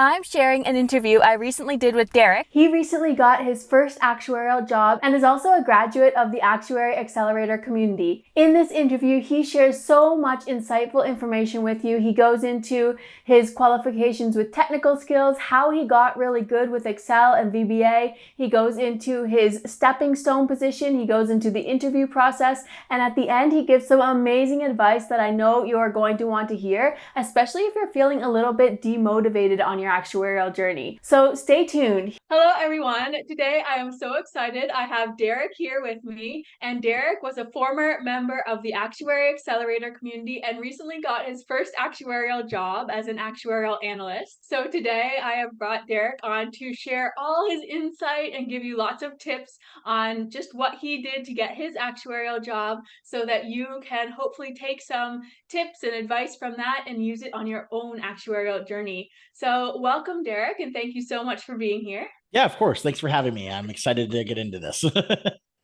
I'm sharing an interview I recently did with Derek. He recently got his first actuarial job and is also a graduate of the Actuary Accelerator Community. In this interview, he shares so much insightful information with you. He goes into his qualifications with technical skills, how he got really good with Excel and VBA. He goes into his stepping stone position. He goes into the interview process. And at the end, he gives some amazing advice that I know you're going to want to hear, especially if you're feeling a little bit demotivated on your actuarial journey. So stay tuned. Hello everyone. Today I am so excited. I have Derek here with me, and Derek was a former member of the Actuary Accelerator Community and recently got his first actuarial job as an actuarial analyst. So today I have brought Derek on to share all his insight and give you lots of tips on just what he did to get his actuarial job so that you can hopefully take some tips and advice from that and use it on your own actuarial journey. So welcome, Derek, and thank you so much for being here. Yeah, of course. Thanks for having me. I'm excited to get into this.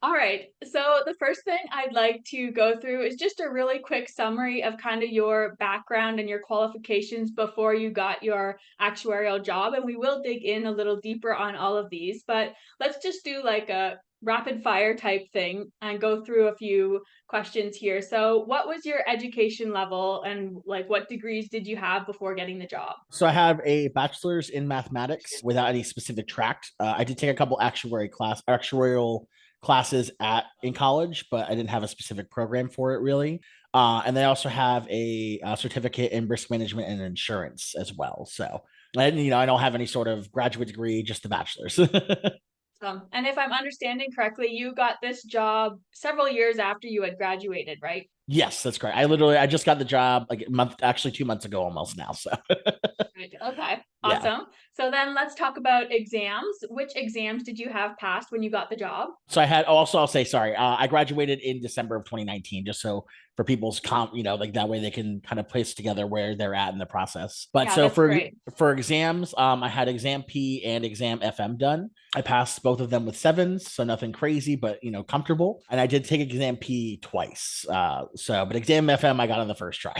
All right, so the first thing I'd like to go through is just a really quick summary of kind of your background and your qualifications before you got your actuarial job. And we will dig in a little deeper on all of these, but let's just do like a rapid fire type thing and go through a few questions here. So what was your education level and like what degrees did you have before getting the job? So I have a bachelor's in mathematics without any specific track. I did take a couple actuarial classes at in college, but I didn't have a specific program for it really. And I also have a certificate in risk management and insurance as well. So I don't have any sort of graduate degree, just the bachelor's. And if I'm understanding correctly, you got this job several years after you had graduated, right? Yes, that's correct. I just got the job like a month, actually 2 months ago almost now. So Right. Okay, yeah. awesome. So then let's talk about exams. Which exams did you have passed when you got the job? So I had also I'll say sorry. I graduated in December of 2019, just so for people's like that way they can kind of place together where they're at in the process. But Yeah, so that's great. for exams, I had exam P and exam FM done. I passed both of them with sevens, so nothing crazy, but comfortable. And I did take exam P twice. But exam FM I got on the first try.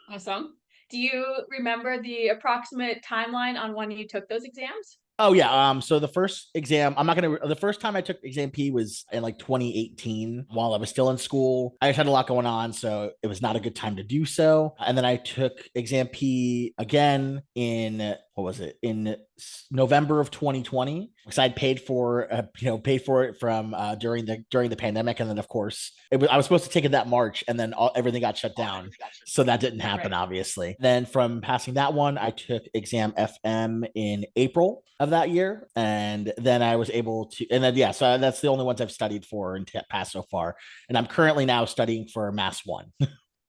Awesome. Do you remember the approximate timeline on when you took those exams? Oh yeah. So the first exam, I'm not gonna. The first time I took exam P was in like 2018 while I was still in school. I just had a lot going on, so it was not a good time to do so. And then I took exam P again in what was it in November of 2020 because I'd paid for it from during the pandemic, and then of course I was supposed to take it that March, and then everything got shut down, so that didn't happen, Right. obviously. Then from passing that one, I took exam FM in April of that year, and then I was able to, and then yeah, so that's the only ones I've studied for and passed so far, and I'm currently now studying for Mass One.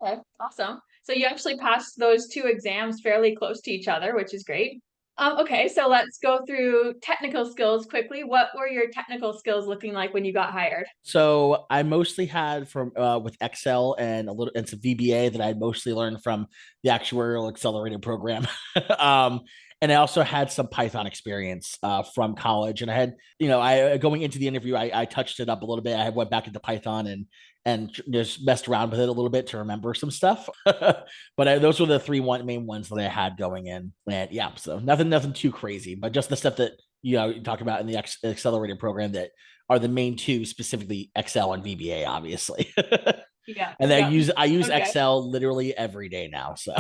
Okay, awesome. So you actually passed those two exams fairly close to each other, which is great. Okay, so let's go through technical skills quickly. What were your technical skills looking like when you got hired? So I mostly had from with Excel and a little and some VBA that I mostly learned from the Actuarial Accelerator program. um, and I also had some Python experience from college. And I had, I going into the interview, I touched it up a little bit. I went back into Python and just messed around with it a little bit to remember some stuff. Those were the main ones that I had going in. And yeah, so nothing too crazy, but just the stuff that you talk about in the accelerator program that are the main two, specifically Excel and VBA, obviously. Yeah, And yeah. I use Okay. Excel literally every day now. So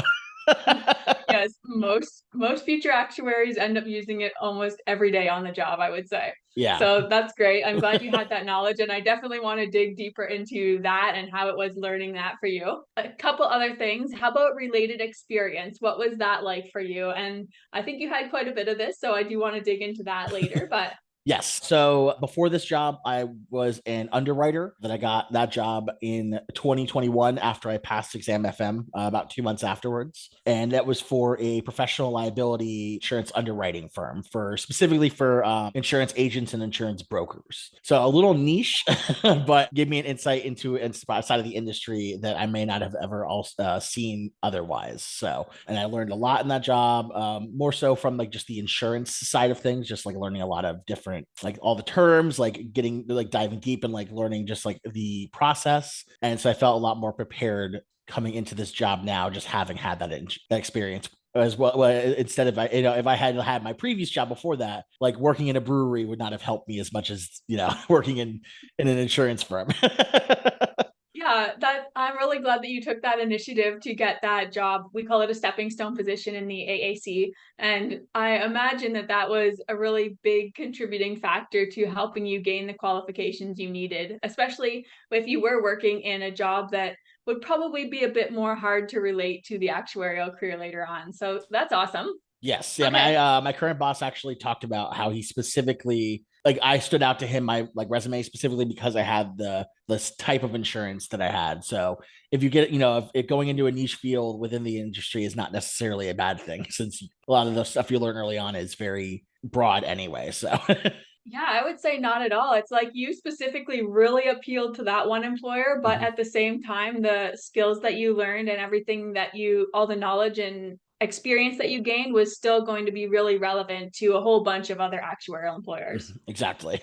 Yes, most future actuaries end up using it almost every day on the job, I would say. yeah. So that's great. I'm glad you had that knowledge, and I definitely want to dig deeper into that and how it was learning that for you. A couple other things. How about related experience? What was that like for you? And I think you had quite a bit of this, so I do want to dig into that later, but Yes. So before this job, I was an underwriter. That I got that job in 2021 after I passed exam FM about 2 months afterwards, and that was for a professional liability insurance underwriting firm for specifically for insurance agents and insurance brokers. So a little niche, but give me an insight into a side of the industry that I may not have ever also seen otherwise. So, and I learned a lot in that job, more so from like just the insurance side of things, just like learning a lot of different like all the terms, like getting like diving deep and like learning just like the process. And so I felt a lot more prepared coming into this job now, just having had that experience as well. Instead of, if I had had my previous job before that, like working in a brewery would not have helped me as much as, working in an insurance firm. Yeah, that I'm really glad that you took that initiative to get that job. We call it a stepping stone position in the AAC. And I imagine that that was a really big contributing factor to helping you gain the qualifications you needed, especially if you were working in a job that would probably be a bit more hard to relate to the actuarial career later on. So that's awesome. Yes. Yeah. Okay. My current boss actually talked about how he specifically, like, I stood out to him, my like resume specifically because I had this type of insurance that I had. So if you get, if it going into a niche field within the industry is not necessarily a bad thing, since a lot of the stuff you learn early on is very broad anyway. So Yeah, I would say not at all. It's like you specifically really appealed to that one employer, but Mhm. at the same time, the skills that you learned and everything that all the knowledge and experience that you gained was still going to be really relevant to a whole bunch of other actuarial employers. Exactly.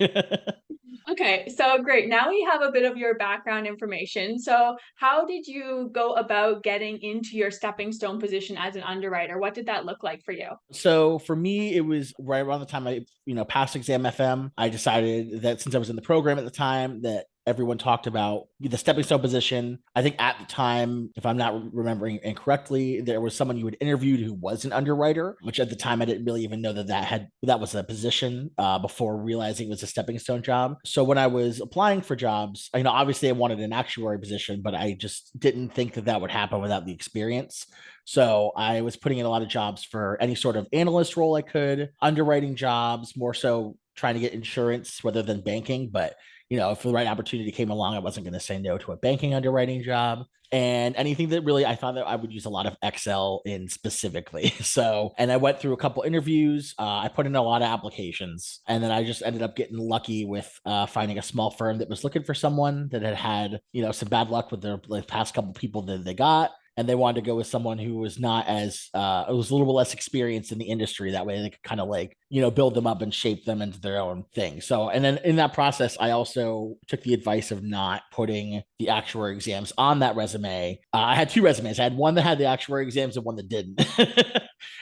Okay, so great. Now we have a bit of your background information. So, how did you go about getting into your stepping stone position as an underwriter? What did that look like for you? So for me, it was right around the time I, passed exam FM. I decided that since I was in the program at the time, that everyone talked about the stepping stone position. I think at the time, if I'm not remembering incorrectly, there was someone you had interviewed who was an underwriter, which at the time I didn't really even know that was a position before realizing it was a stepping stone job. So when I was applying for jobs, obviously I wanted an actuary position, but I just didn't think that would happen without the experience. So I was putting in a lot of jobs for any sort of analyst role I could, underwriting jobs, more so trying to get insurance rather than banking. But, if the right opportunity came along, I wasn't going to say no to a banking underwriting job. And anything that really I thought that I would use a lot of Excel in specifically. So, and I went through a couple interviews. I put in a lot of applications, and then I just ended up getting lucky with finding a small firm that was looking for someone that had some bad luck with their like, past couple people that they got, and they wanted to go with someone who was not as it was a little bit less experienced in the industry. That way they could kind of like build them up and shape them into their own thing. So, and then in that process I also took the advice of not putting the actuary exams on that resume. I had two resumes. I had one that had the actuary exams and one that didn't.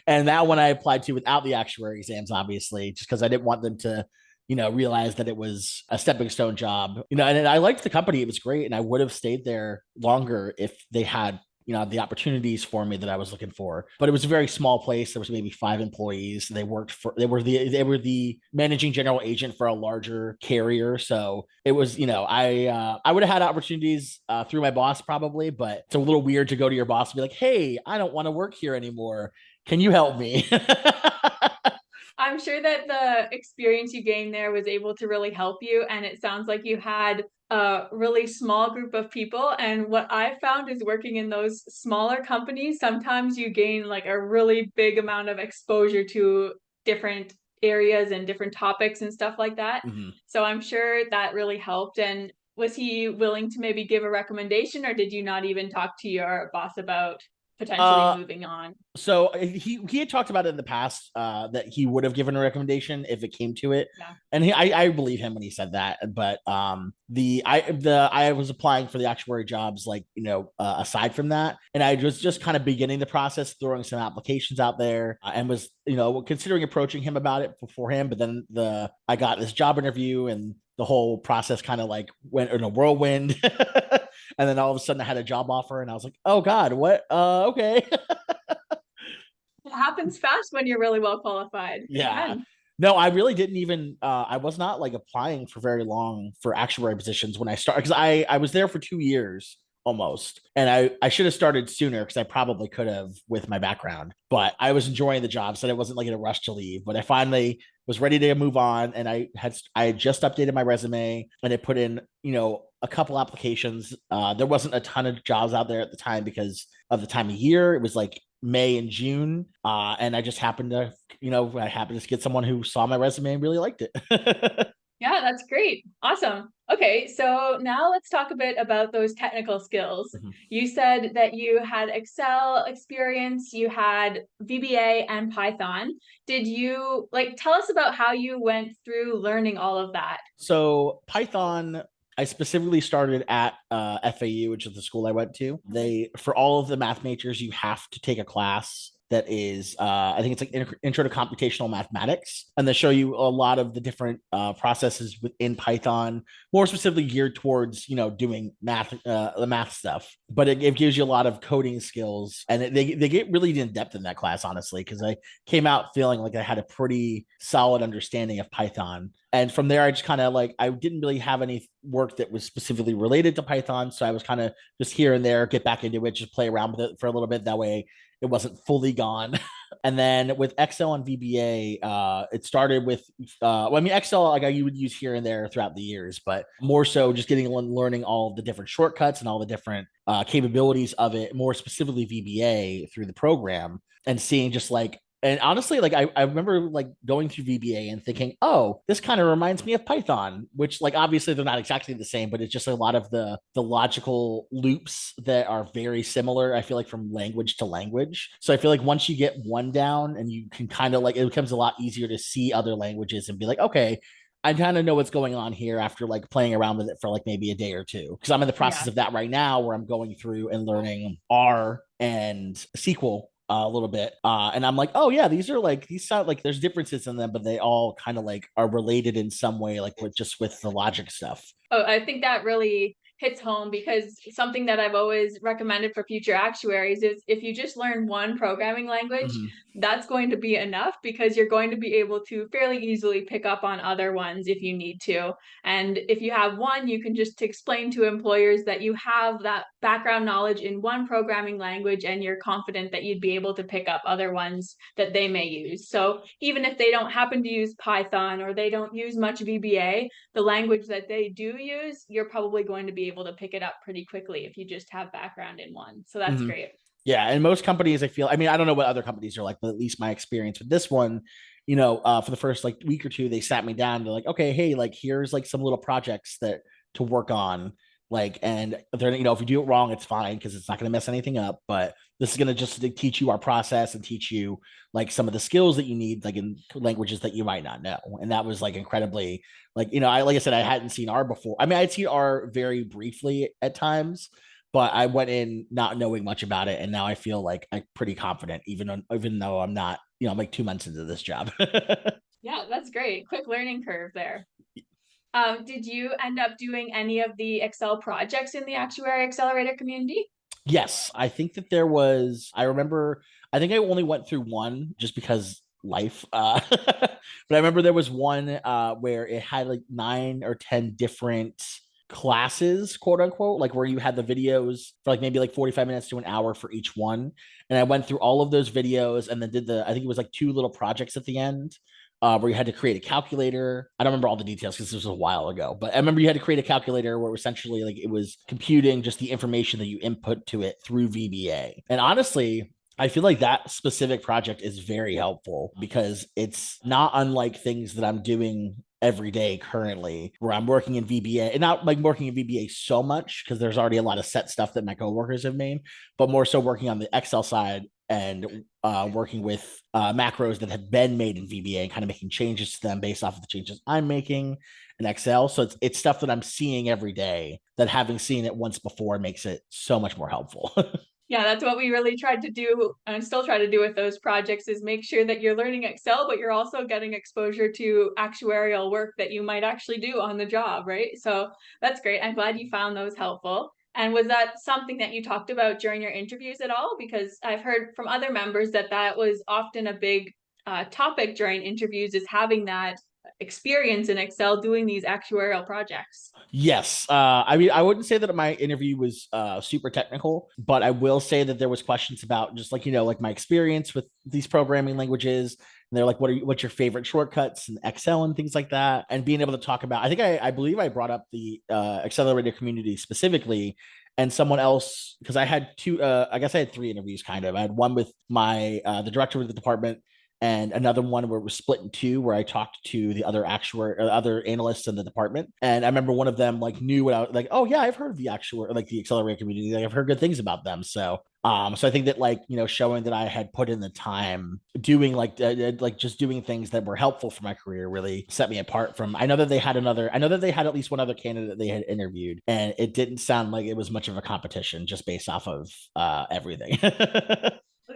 And that one I applied to without the actuary exams, obviously, just because I didn't want them to realize that it was a stepping stone job. And I liked the company. It was great. And I would have stayed there longer if they had the opportunities for me that I was looking for. But it was a very small place. There was maybe 5 employees. They were the managing general agent for a larger carrier. So it was, I would have had opportunities through my boss probably, but it's a little weird to go to your boss and be like, hey, I don't want to work here anymore. Can you help me? I'm sure that the experience you gained there was able to really help you. And it sounds like you had a really small group of people. And what I found is working in those smaller companies, sometimes you gain like a really big amount of exposure to different areas and different topics and stuff like that. Mhm. So I'm sure that really helped. And was he willing to maybe give a recommendation, or did you not even talk to your boss about potentially Uh, moving on? So he had talked about it in the past that he would have given a recommendation if it came to it, Yeah. and I believe him when he said that. But I was applying for the actuary jobs like aside from that, and I was just kind of beginning the process, throwing some applications out there, and was considering approaching him about it before him. But then I got this job interview, and the whole process kind of like went in a whirlwind. And then all of a sudden I had a job offer and I was like, oh God, what? Okay. It happens fast when you're really well qualified. It Yeah. can. No, I really didn't even I was not like applying for very long for actuary positions when I started, because I was there for 2 years almost. And I should have started sooner because I probably could have with my background. But I was enjoying the job, so I wasn't like in a rush to leave. But I finally was ready to move on, and I had just updated my resume and I put in, a couple applications. There wasn't a ton of jobs out there at the time because of the time of year. It was like May and June. And I just happened to, I happened to get someone who saw my resume and really liked it. Yeah, that's great. Awesome. Okay, so now let's talk a bit about those technical skills. You said that you had Excel experience, you had VBA and Python. Did you tell us about how you went through learning all of that? So Python, I specifically started at FAU, which is the school I went to. For all of the math majors, you have to take a class that is I think it's like intro to computational mathematics, and they show you a lot of the different processes within Python, more specifically geared towards doing math, the math stuff. But it gives you a lot of coding skills, and they get really in depth in that class, honestly, because I came out feeling like I had a pretty solid understanding of Python. And from there, I just kind of like, I didn't really have any work that was specifically related to Python. So I was kind of just here and there, get back into it, just play around with it for a little bit. That way it wasn't fully gone. And then with Excel and VBA, it started with, well, I mean, Excel, like you would use here and there throughout the years, but more so just learning all the different shortcuts and all the different capabilities of it, more specifically VBA through the program, and seeing just like, and honestly, like I remember like going through VBA and thinking, oh, this kind of reminds me of Python, which like obviously they're not exactly the same, but it's just a lot of the logical loops that are very similar, I feel like, from language to language. So I feel like once you get one down and you can kind of like, it becomes a lot easier to see other languages and be like, okay, I kind of know what's going on here after like playing around with it for like maybe a day or two. Because I'm in the process of that right now where I'm going through and learning R and SQL a little bit. And I'm like, oh yeah, these sound like there's differences in them, but they all kind of like are related in some way, like with the logic stuff. Oh, I think that really hits home, because something that I've always recommended for future actuaries is if you just learn one programming language, that's going to be enough, because you're going to be able to fairly easily pick up on other ones if you need to. And if you have one, you can just explain to employers that you have that background knowledge in one programming language and you're confident that you'd be able to pick up other ones that they may use. So even if they don't happen to use Python or they don't use much VBA, the language that they do use, you're probably going to be able to pick it up pretty quickly if you just have background in one. So that's great. Yeah, and most companies, I feel, I mean, I don't know what other companies are like, but at least my experience with this one, for the first like week or two, they sat me down. They're like, okay, hey, like here's like some little projects that to work on, like, and they're if you do it wrong, it's fine because it's not going to mess anything up. But this is going to just teach you our process and teach you like some of the skills that you need, like in languages that you might not know. And that was like incredibly, like, like I said, I hadn't seen R before. I mean, I'd seen R very briefly at times, but I went in not knowing much about it, and now I feel like I'm pretty confident, even though I'm not, I'm like 2 months into this job. Yeah, that's great. Quick learning curve there. Did you end up doing any of the Excel projects in the Actuary Accelerator community? Yes, I think that there was. I remember. I think I only went through one just because life. But I remember there was one where it had like 9 or 10 different classes, quote unquote, like where you had the videos for like maybe like 45 minutes to an hour for each one. And I went through all of those videos and then I think it was like 2 little projects at the end. Where you had to create a calculator. I don't remember all the details because this was a while ago, but I remember you had to create a calculator where essentially like it was computing just the information that you input to it through VBA. And honestly, I feel like that specific project is very helpful because it's not unlike things that I'm doing every day currently, where I'm working in VBA, and not like working in VBA so much because there's already a lot of set stuff that my coworkers have made, but more so working on the Excel side and working with macros that have been made in VBA and kind of making changes to them based off of the changes I'm making in Excel. So it's stuff that I'm seeing every day that having seen it once before makes it so much more helpful. Yeah, that's what we really tried to do and still try to do with those projects, is make sure that you're learning Excel, but you're also getting exposure to actuarial work that you might actually do on the job, right? So that's great. I'm glad you found those helpful. And was that something that you talked about during your interviews at all? Because I've heard from other members that that was often a big topic during interviews, is having that experience in Excel doing these actuarial projects. Yes. I mean, I wouldn't say that my interview was super technical, but I will say that there was questions about just like, like my experience with these programming languages. And they're like, what's your favorite shortcuts in Excel and things like that? And being able to talk about, I think I believe I brought up the Accelerator community specifically, and someone else, because I had I guess I had 3 interviews kind of. I had one with the director of the department, and another one where it was split in 2, where I talked to the other other analysts in the department. And I remember one of them like knew what I was like, oh yeah, I've heard of the actuary, like the accelerator community. Like, I've heard good things about them. So I think that like, showing that I had put in the time doing like just doing things that were helpful for my career really set me apart from, I know that they had at least one other candidate they had interviewed, and it didn't sound like it was much of a competition just based off of everything.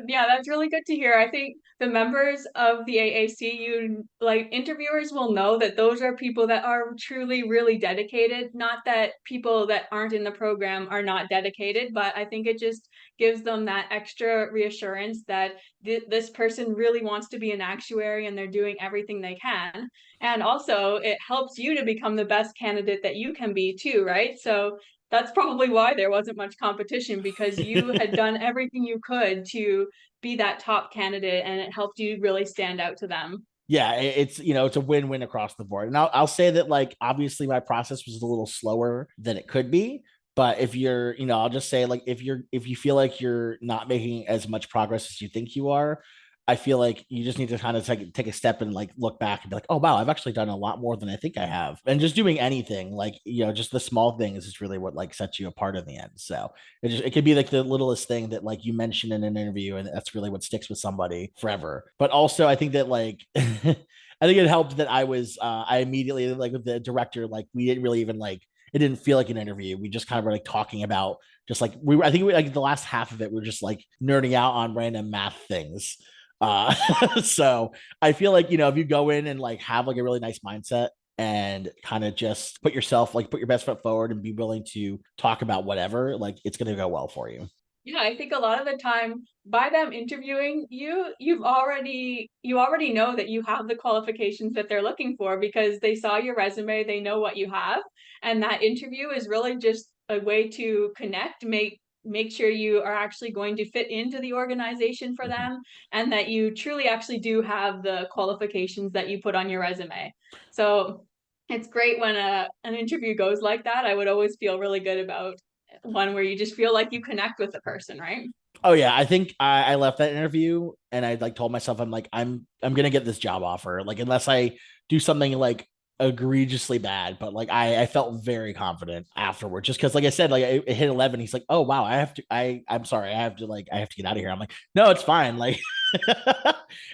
Yeah, that's really good to hear. I think the members of the AAC, like interviewers will know that those are people that are truly really dedicated. Not that people that aren't in the program are not dedicated, but I think it just gives them that extra reassurance that this person really wants to be an actuary and they're doing everything they can. And also, it helps you to become the best candidate that you can be too, right? So that's probably why there wasn't much competition, because you had done everything you could to be that top candidate and it helped you really stand out to them. Yeah, it's it's a win-win across the board. And I'll say that like obviously my process was a little slower than it could be, but if you're, I'll just say like if you feel like you're not making as much progress as you think you are, I feel like you just need to kind of take a step and like look back and be like, oh wow, I've actually done a lot more than I think I have. And just doing anything, like, just the small things is really what like sets you apart in the end. So it could be like the littlest thing that like you mentioned in an interview, and that's really what sticks with somebody forever. But also, I think that like I think it helped that I immediately like with the director, like we didn't really even like it didn't feel like an interview. We just kind of were like talking about just like I think like the last half of it, we're just like nerding out on random math things. Uh, so I feel like, if you go in and like have like a really nice mindset and kind of just put your best foot forward and be willing to talk about whatever, like it's going to go well for you. Yeah, I think a lot of the time by them interviewing you, you already know that you have the qualifications that they're looking for because they saw your resume, they know what you have, and that interview is really just a way to connect, make sure you are actually going to fit into the organization for Mhm. them and that you truly actually do have the qualifications that you put on your resume. So it's great when an interview goes like that. I would always feel really good about one where you just feel like you connect with the person, right? Oh yeah, I think I left that interview and I like told myself I'm gonna get this job offer, like unless I do something like egregiously bad. But like I felt very confident afterwards, just because like I said, like it hit 11. He's like, oh wow, I'm sorry, I have to get out of here. I'm like, no, it's fine. Like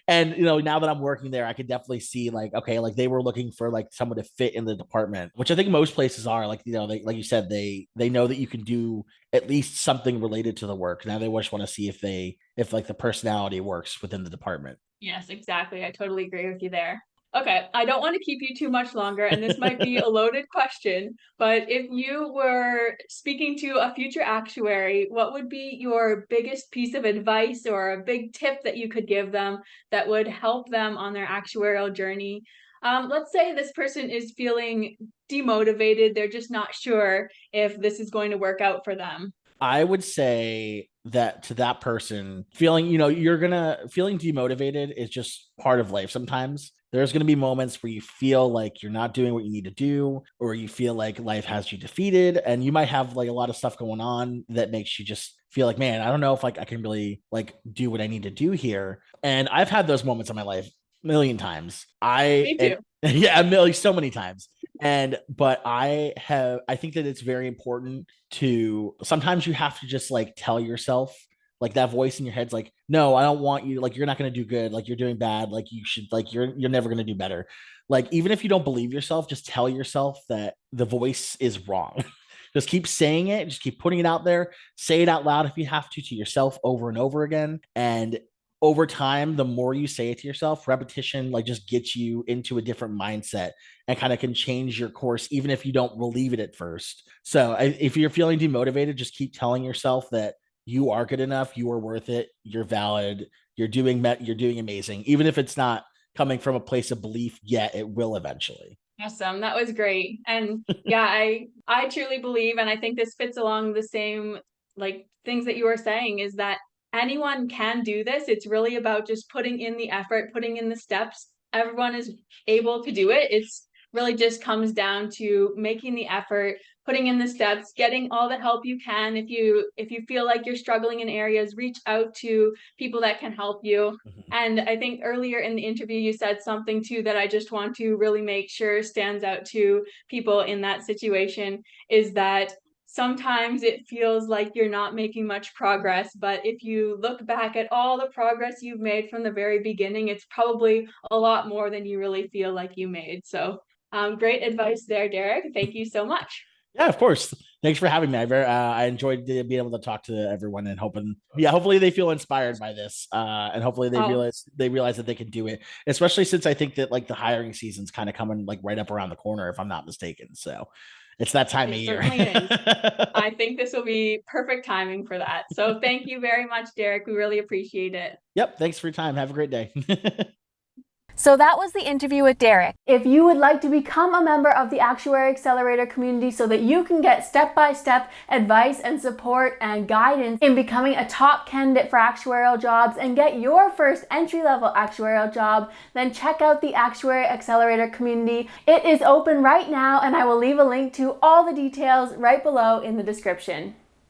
and now that I'm working there, I could definitely see like, okay, like they were looking for like someone to fit in the department, which I think most places are. Like, they like you said, they know that you can do at least something related to the work. Now they just want to see if like the personality works within the department. Yes, exactly. I totally agree with you there. Okay, I don't want to keep you too much longer, and this might be a loaded question, but if you were speaking to a future actuary, what would be your biggest piece of advice or a big tip that you could give them that would help them on their actuarial journey? Let's say this person is feeling demotivated, they're just not sure if this is going to work out for them. I would say that to that person, feeling demotivated is just part of life. Sometimes there's gonna be moments where you feel like you're not doing what you need to do, or you feel like life has you defeated, and you might have like a lot of stuff going on that makes you just feel like, man, I don't know if like I can really like do what I need to do here. And I've had those moments in my life a million times. I Me and too. yeah, a million so many times. But I think that it's very important to sometimes you have to just like tell yourself, like that voice in your head's like, no, I don't want you, like you're not going to do good, like you're doing bad, like you should, like you're never going to do better. Like even if you don't believe yourself, just tell yourself that the voice is wrong. Just keep saying it, just keep putting it out there, say it out loud if you have to yourself over and over again. And over time, the more you say it to yourself, repetition like just gets you into a different mindset and kind of can change your course, even if you don't believe it at first. So if you're feeling demotivated, just keep telling yourself that you are good enough, you are worth it, you're valid, you're doing amazing, even if it's not coming from a place of belief yet, it will eventually. Awesome. That was great. And yeah, I truly believe, and I think this fits along the same like things that you were saying, is that anyone can do this. It's really about just putting in the effort, putting in the steps. Everyone is able to do it. It's really just comes down to making the effort, putting in the steps, getting all the help you can. If you feel like you're struggling in areas, reach out to people that can help you. And I think earlier in the interview, you said something too that I just want to really make sure stands out to people in that situation is that sometimes it feels like you're not making much progress. But if you look back at all the progress you've made from the very beginning, it's probably a lot more than you really feel like you made. So, great advice there, Derek. Thank you so much. Yeah, of course. Thanks for having me. I enjoyed being able to talk to everyone and hopefully they feel inspired by this, and hopefully Oh, they realize that they can do it. Especially since I think that like the hiring season's kind of coming like right up around the corner, if I'm not mistaken. So it's that time of it year. certainly is. I think this will be perfect timing for that. So thank you very much, Derek. We really appreciate it. Yep. Thanks for your time. Have a great day. So that was the interview with Derek. If you would like to become a member of the Actuary Accelerator community so that you can get step-by-step advice and support and guidance in becoming a top candidate for actuarial jobs and get your first entry-level actuarial job, then check out the Actuary Accelerator community. It is open right now, and I will leave a link to all the details right below in the description.